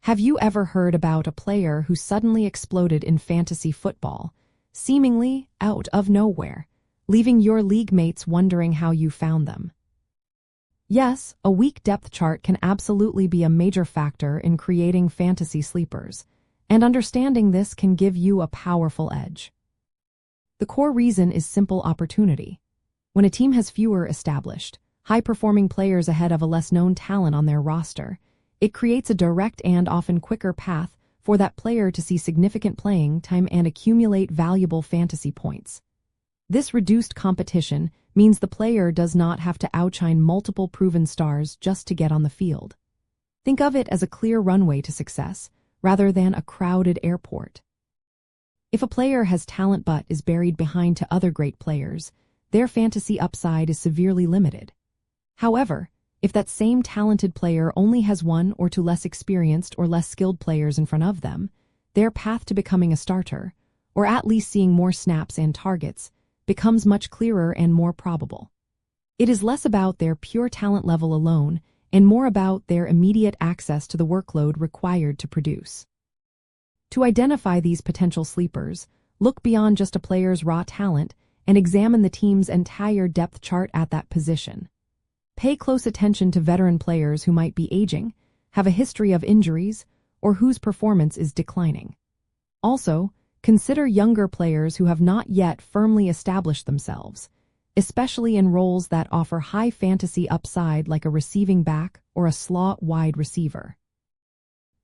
Have you ever heard about a player who suddenly exploded in fantasy football, seemingly out of nowhere, leaving your league mates wondering how you found them? Yes, a weak depth chart can absolutely be a major factor in creating fantasy sleepers, and understanding this can give you a powerful edge. The core reason is simple opportunity. When a team has fewer established, high-performing players ahead of a less-known talent on their roster, it creates a direct and often quicker path for that player to see significant playing time and accumulate valuable fantasy points. This reduced competition means the player does not have to outshine multiple proven stars just to get on the field. Think of it as a clear runway to success, rather than a crowded airport. If a player has talent but is buried behind to other great players, their fantasy upside is severely limited. However, if that same talented player only has one or two less experienced or less skilled players in front of them, their path to becoming a starter, or at least seeing more snaps and targets, becomes much clearer and more probable. It is less about their pure talent level alone and more about their immediate access to the workload required to produce. To identify these potential sleepers, look beyond just a player's raw talent and examine the team's entire depth chart at that position. Pay close attention to veteran players who might be aging, have a history of injuries, or whose performance is declining. Also, consider younger players who have not yet firmly established themselves, especially in roles that offer high fantasy upside like a receiving back or a slot wide receiver.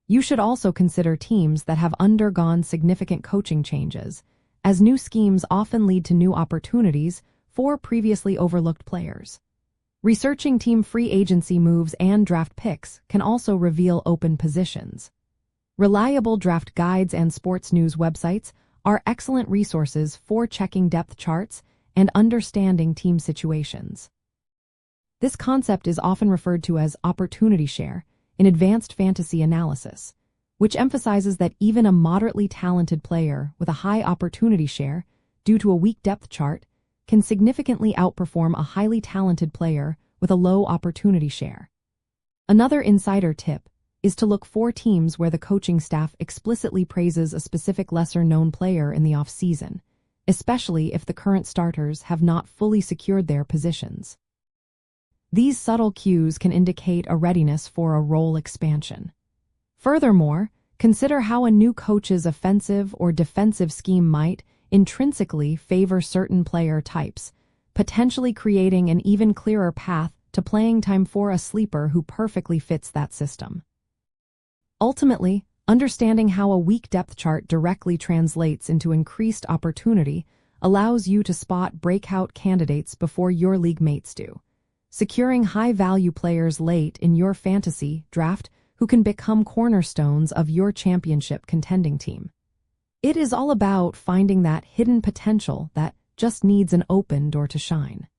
You should also consider teams that have undergone significant coaching changes, as new schemes often lead to new opportunities for previously overlooked players. Researching team free agency moves and draft picks can also reveal open positions. Reliable draft guides and sports news websites are excellent resources for checking depth charts and understanding team situations. This concept is often referred to as opportunity share in advanced fantasy analysis, which emphasizes that even a moderately talented player with a high opportunity share, due to a weak depth chart, can significantly outperform a highly talented player with a low opportunity share. Another insider tip is to look for teams where the coaching staff explicitly praises a specific lesser-known player in the off-season, especially if the current starters have not fully secured their positions. These subtle cues can indicate a readiness for a role expansion. Furthermore, consider how a new coach's offensive or defensive scheme might intrinsically favor certain player types, potentially creating an even clearer path to playing time for a sleeper who perfectly fits that system. Ultimately, understanding how a weak depth chart directly translates into increased opportunity allows you to spot breakout candidates before your league mates do, securing high-value players late in your fantasy draft who can become cornerstones of your championship contending team. It is all about finding that hidden potential that just needs an open door to shine.